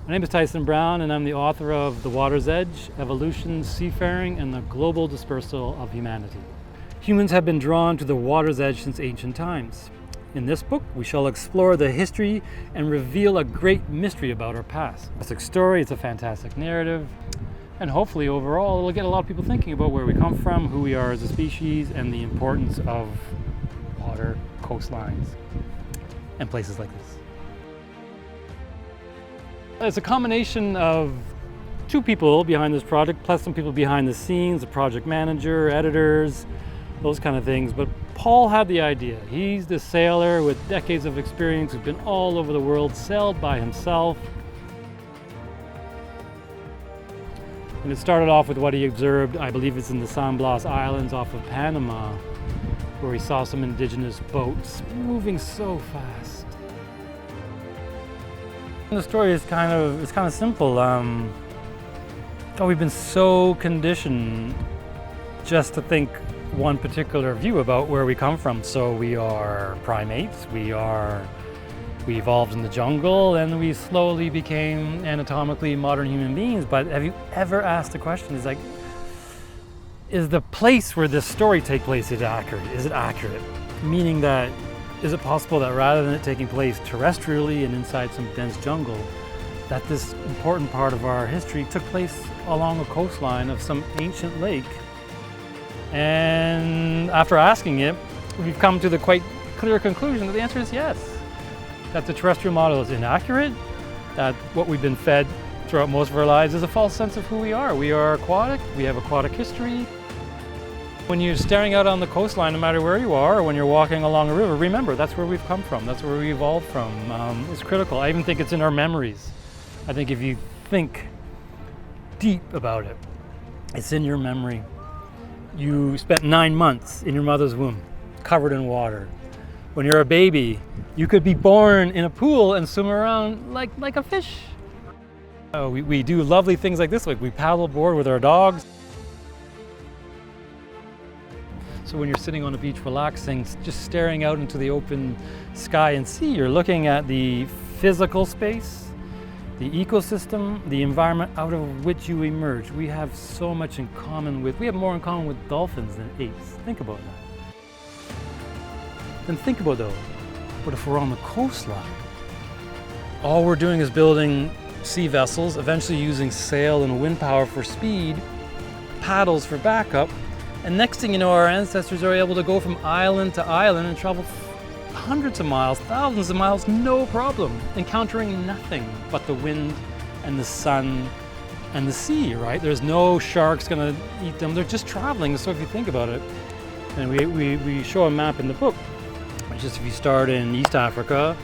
My name is Tyson Brown, and I'm the author of The Water's Edge, Evolution, Seafaring, and the Global Dispersal of Humanity. Humans have been drawn to the water's edge since ancient times. In this book, we shall explore the history and reveal a great mystery about our past. It's a story, it's a fantastic narrative, and hopefully overall it'll get a lot of people thinking about where we come from, who we are as a species, and the importance of water, coastlines, and places like this. It's a combination of two people behind this project, plus some people behind the scenes, a project manager, editors, those kind of things. But Paul had the idea. He's the sailor with decades of experience who's been all over the world, sailed by himself. And it started off with what he observed, I believe it's in the San Blas Islands off of Panama, where he saw some indigenous boats moving so fast. The story is kind of simple. We've been so conditioned just to think one particular view about where we come from. So we are primates, we evolved in the jungle, and we slowly became anatomically modern human beings. But have you ever asked the question, is the place where this story takes place, is it accurate? Meaning that, is it possible that rather than it taking place terrestrially and inside some dense jungle, that this important part of our history took place along a coastline of some ancient lake? And after asking it, we've come to the quite clear conclusion that the answer is yes. That the terrestrial model is inaccurate, that what we've been fed throughout most of our lives is a false sense of who we are. We are aquatic, we have aquatic history. When you're staring out on the coastline, no matter where you are, or when you're walking along a river, remember, that's where we've come from, that's where we evolved from. It's critical. I even think it's in our memories. I think if you think deep about it, it's in your memory. You spent 9 months in your mother's womb, covered in water. When you're a baby, you could be born in a pool and swim around like a fish. We do lovely things like this, like we paddleboard with our dogs. So when you're sitting on a beach relaxing, just staring out into the open sky and sea, you're looking at the physical space, the ecosystem, the environment out of which you emerge. We have so much in common we have more in common with dolphins than apes. Think about that. Then think about though, what if we're on the coastline? All we're doing is building sea vessels, eventually using sail and wind power for speed, paddles for backup, and next thing you know, our ancestors are able to go from island to island and travel hundreds of miles, thousands of miles, no problem, encountering nothing but the wind and the sun and the sea, right? There's no sharks gonna eat them, they're just traveling. So if you think about it, and we show a map in the book, which is if you start in East Africa,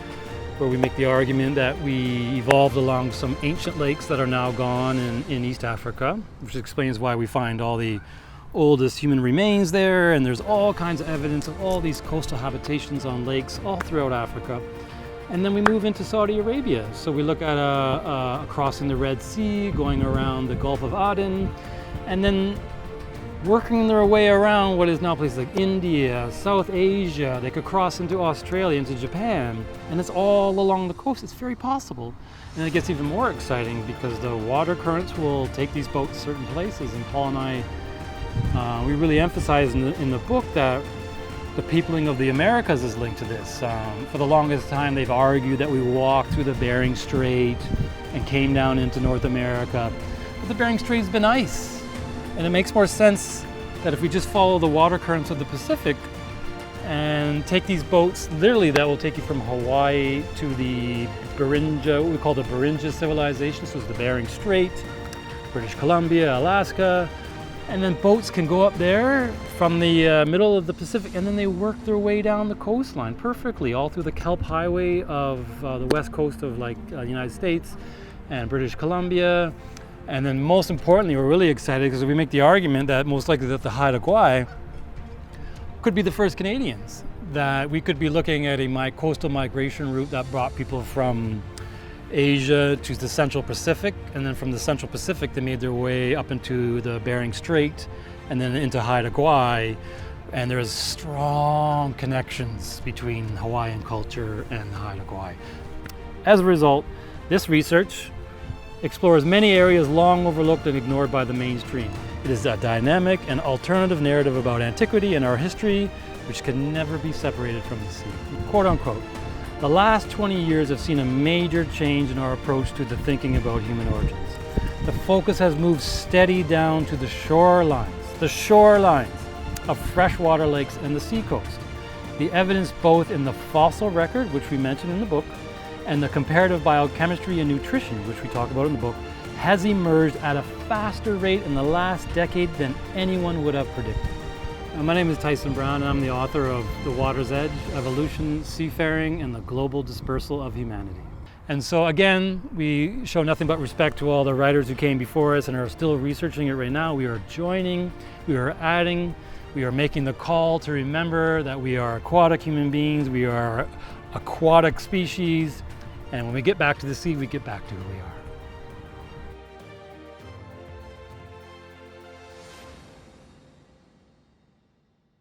where we make the argument that we evolved along some ancient lakes that are now gone in East Africa, which explains why we find all the oldest human remains there, and there's all kinds of evidence of all these coastal habitations on lakes all throughout Africa. And then we move into Saudi Arabia. So we look at crossing the Red Sea, going around the Gulf of Aden, and then working their way around what is now places like India, South Asia. They could cross into Australia, into Japan, and it's all along the coast. It's very possible. And it gets even more exciting because the water currents will take these boats to certain places, and Paul and I we really emphasize in the book that the peopling of the Americas is linked to this. For the longest time, they've argued that we walked through the Bering Strait and came down into North America. But the Bering Strait's been ice, and it makes more sense that if we just follow the water currents of the Pacific and take these boats, literally that will take you from Hawaii to the Beringia, what we call the Beringia civilization, so it's the Bering Strait, British Columbia, Alaska. And then boats can go up there from the middle of the Pacific, and then they work their way down the coastline perfectly, all through the Kelp Highway of the west coast of the United States and British Columbia. And then most importantly, we're really excited because we make the argument that most likely that the Haida Gwaii could be the first Canadians, that we could be looking at a coastal migration route that brought people from Asia to the Central Pacific, and then from the Central Pacific they made their way up into the Bering Strait and then into Haida Gwaii, and there's strong connections between Hawaiian culture and Haida Gwaii. As a result, this research explores many areas long overlooked and ignored by the mainstream. It is a dynamic and alternative narrative about antiquity and our history, which can never be separated from the sea. Quote unquote. The last 20 years have seen a major change in our approach to the thinking about human origins. The focus has moved steady down to the shorelines of freshwater lakes and the seacoast. The evidence both in the fossil record, which we mentioned in the book, and the comparative biochemistry and nutrition, which we talk about in the book, has emerged at a faster rate in the last decade than anyone would have predicted. My name is Tyson Brown, and I'm the author of The Water's Edge, Evolution, Seafaring, and the Global Dispersal of Humanity. And so again, we show nothing but respect to all the writers who came before us and are still researching it right now. We are joining, we are adding, we are making the call to remember that we are aquatic human beings, we are aquatic species, and when we get back to the sea, we get back to who we are.